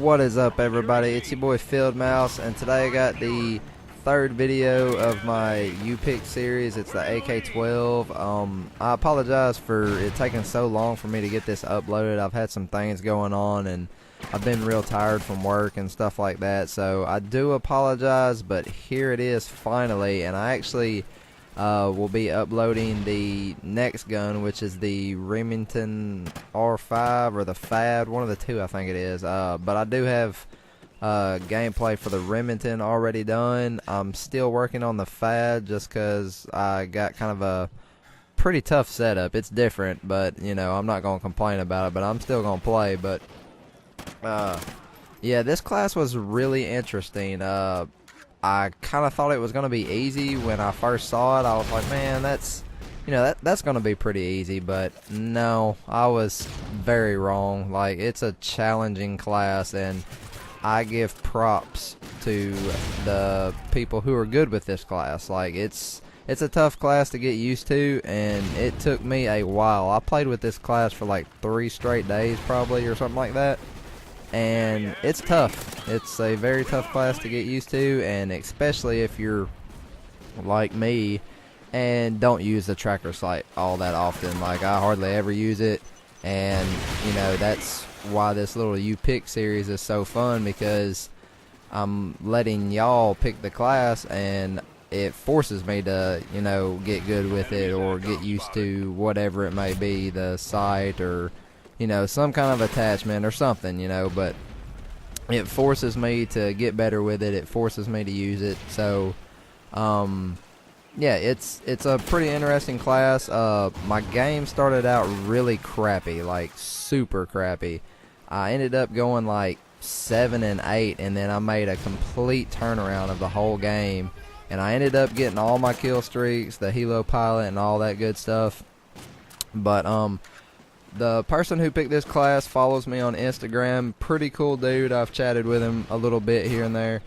What is up, everybody? It's your boy Fieldmouse, and today I got the third video of my YouPick series. It's the AK-12. I apologize for it taking so long for me to get this uploaded. I've had some things going on, and I've been real tired from work and stuff like that, so I do apologize, but here it is finally, and I actually will be uploading the next gun, which is the Remington R5 or the FAD, one of the two I think it is, but I do have gameplay for the Remington already done. I'm still working on the FAD just because I got kind of a pretty tough setup. It's different, but you know, I'm not going to complain about it, but I'm still going to play. But yeah, this class was really interesting. I kind of thought it was going to be easy when I first saw it. I was like, man, that's going to be pretty easy, but no, I was very wrong. Like, it's a challenging class, and I give props to the people who are good with this class. Like, it's a tough class to get used to, and it took me a while. I played with this class for like 3 straight days probably, or something like that. And it's tough. It's a very tough class to get used to, and especially if you're like me and don't use the tracker sight all that often. Like, I hardly ever use it, and you know, that's why this little YouPick series is so fun, because I'm letting y'all pick the class, and it forces me to, you know, get good with it or get used to whatever it may be, the sight or, you know, some kind of attachment or something, you know, but it forces me to get better with it. It forces me to use it. So, yeah, it's a pretty interesting class. My game started out really crappy, like super crappy. I ended up going like 7 and 8, and then I made a complete turnaround of the whole game, and I ended up getting all my kill streaks, the helo pilot, and all that good stuff. But the person who picked this class follows me on Instagram. Pretty cool dude. I've chatted with him a little bit here and there.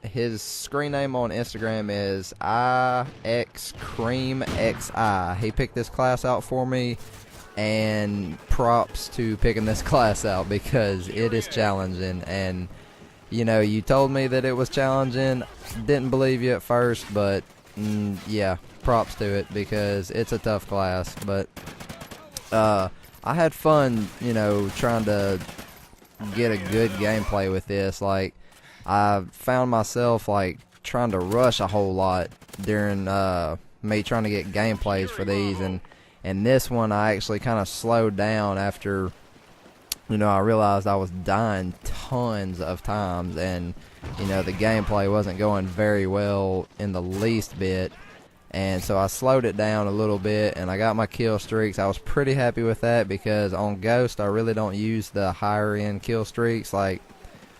His screen name on Instagram is IXCreamXI. He picked this class out for me, and props to picking this class out, because it is challenging. And you know, you told me that it was challenging. Didn't believe you at first, but yeah, props to it, because it's a tough class. But I had fun, you know, trying to get a good gameplay with this. Like, I found myself like trying to rush a whole lot during me trying to get gameplays for these, and this one I actually kind of slowed down after, you know, I realized I was dying tons of times, and you know, the gameplay wasn't going very well in the least bit. And so I slowed it down a little bit, and I got my kill streaks. I was pretty happy with that, because on Ghost I really don't use the higher end kill streaks. Like,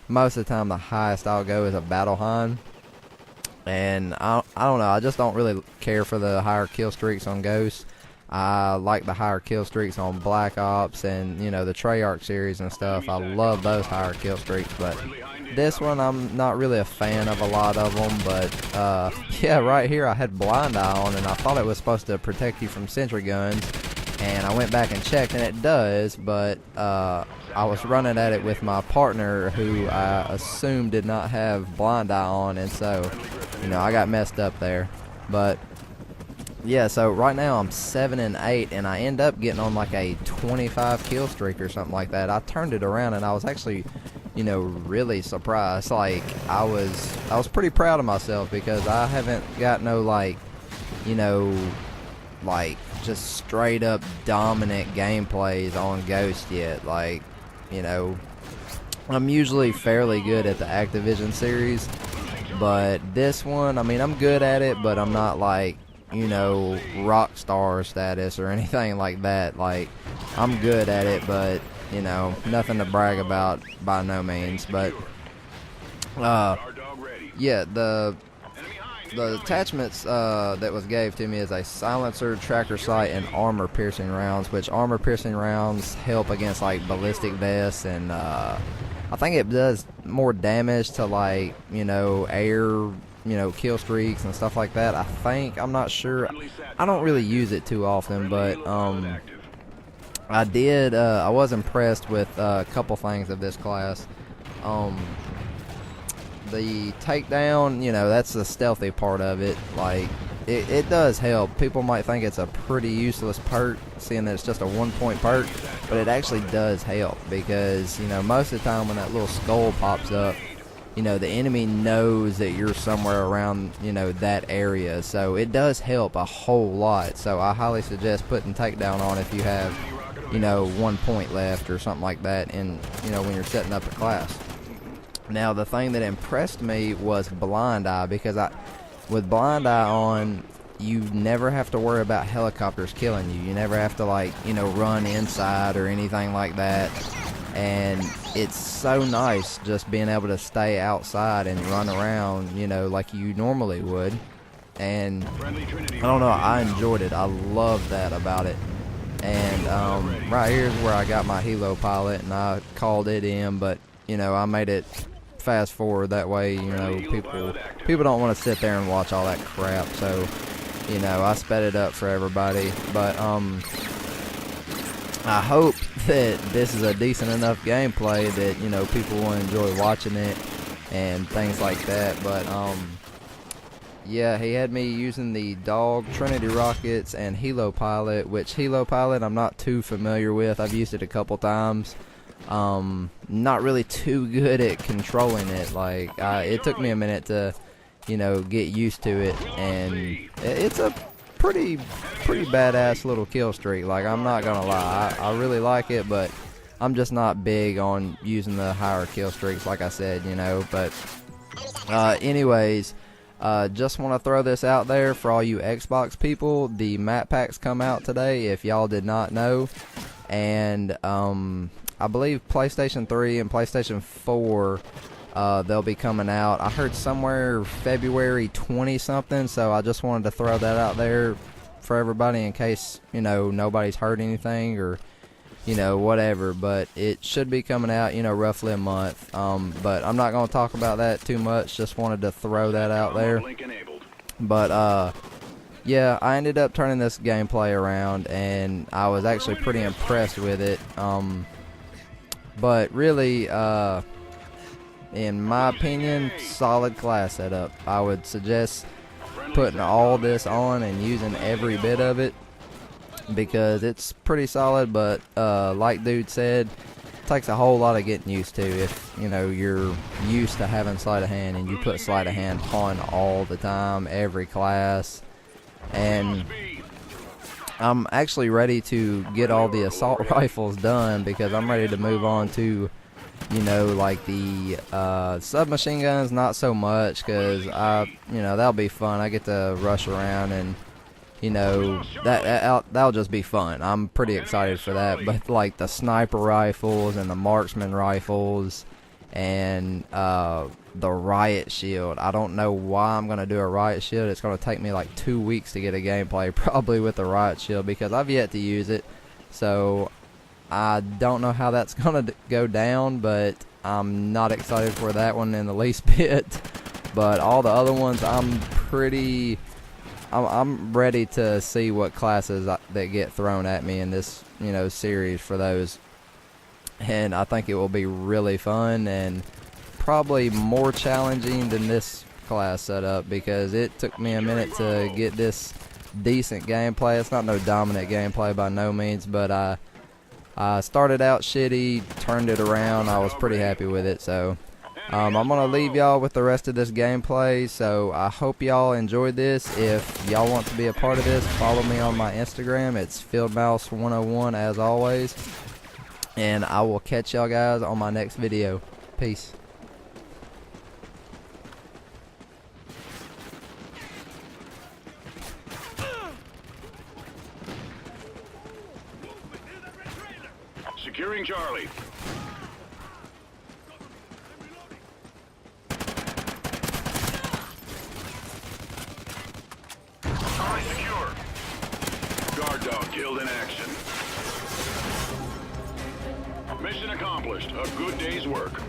most of the time the highest I'll go is a Battle Hind, and I don't know, I just don't really care for the higher kill streaks on Ghost. I like the higher kill streaks on Black Ops and, you know, the Treyarch series and stuff. I love those higher kill streaks, but this one I'm not really a fan of a lot of them. But yeah, right here I had Blind Eye on, and I thought it was supposed to protect you from sentry guns, and I went back and checked, and it does, but I was running at it with my partner, who I assumed did not have Blind Eye on, and so, you know, I got messed up there. But yeah, so right now I'm 7 and 8, and I end up getting on like a 25 kill streak or something like that. I turned it around, and I was actually, you know, really surprised. Like, I was pretty proud of myself, because I haven't got no, like, you know, like just straight up dominant gameplays on Ghost yet. Like, you know, I'm usually fairly good at the Activision series, but this one, I mean, I'm good at it, but I'm not like, you know, rock star status or anything like that. Like, I'm good at it, but you know, nothing to brag about by no means. But yeah, the attachments that was gave to me is a silencer, tracker sight, and armor piercing rounds, which armor piercing rounds help against like ballistic vests, and I think it does more damage to, like, you know, air, you know, kill streaks and stuff like that. I think, I'm not sure, I don't really use it too often, but I was impressed with a couple things of this class. The takedown, you know, that's the stealthy part of it. Like, it does help. People might think it's a pretty useless perk, seeing that it's just a 1-point perk, but it actually does help because, you know, most of the time when that little skull pops up, you know, the enemy knows that you're somewhere around, you know, that area. So it does help a whole lot. So I highly suggest putting takedown on if you have, you know, 1 point left or something like that, and, you know, when you're setting up a class. Now, the thing that impressed me was blind eye, because with blind eye on, you never have to worry about helicopters killing you. You never have to, like, you know, run inside or anything like that. And it's so nice just being able to stay outside and run around, you know, like you normally would. And I don't know, I enjoyed it. I love that about it. And right here is where I got my helo pilot, and I called it in, but, you know, I made it fast forward, that way, you know, people don't want to sit there and watch all that crap. So, you know, I sped it up for everybody. But I hope that this is a decent enough gameplay that, you know, people will enjoy watching it and things like that. But yeah, he had me using the dog Trinity rockets and helo pilot, which helo pilot I'm not too familiar with. I've used it a couple times. Not really too good at controlling it. Like, it took me a minute to, you know, get used to it, and it's a pretty badass little kill streak. Like, I'm not gonna lie, I really like it, but I'm just not big on using the higher kill streaks, like I said, you know. But anyways, just want to throw this out there for all you Xbox people. The map packs come out today, if y'all did not know, and I believe PlayStation 3 and PlayStation 4, they'll be coming out. I heard somewhere February 20 something, so I just wanted to throw that out there for everybody in case, you know, nobody's heard anything or, you know, whatever. But it should be coming out, you know, roughly a month. But I'm not going to talk about that too much. Just wanted to throw that out there. But yeah, I ended up turning this gameplay around, and I was actually pretty impressed with it. But really, in my opinion, solid class setup. I would suggest putting all this on and using every bit of it, because it's pretty solid. But like dude said, it takes a whole lot of getting used to. If, you know, you're used to having sleight of hand and you put sleight of hand on all the time, every class. And I'm actually ready to get all the assault rifles done, because I'm ready to move on to, you know, like the submachine guns. Not so much, because you know, that'll be fun. I get to rush around, and, you know, that'll just be fun. I'm pretty excited for that. But like the sniper rifles and the marksman rifles and the riot shield, I don't know why I'm gonna do a riot shield. It's gonna take me like 2 weeks to get a gameplay probably with the riot shield, because I've yet to use it. So I don't know how that's gonna go down, but I'm not excited for that one in the least bit. But all the other ones, I'm ready to see what classes that get thrown at me in this, you know, series for those. And I think it will be really fun, and probably more challenging than this class setup, because it took me a minute to get this decent gameplay. It's not no dominant gameplay by no means, but I started out shitty, turned it around. I was pretty happy with it. So I'm gonna leave y'all with the rest of this gameplay. So I hope y'all enjoyed this. If y'all want to be a part of this, follow me on my Instagram. It's Fieldmouse 101 as always, and I will catch y'all guys on my next video. Peace. Securing Charlie. Charlie secure. Guard dog killed in action. Mission accomplished. A good day's work.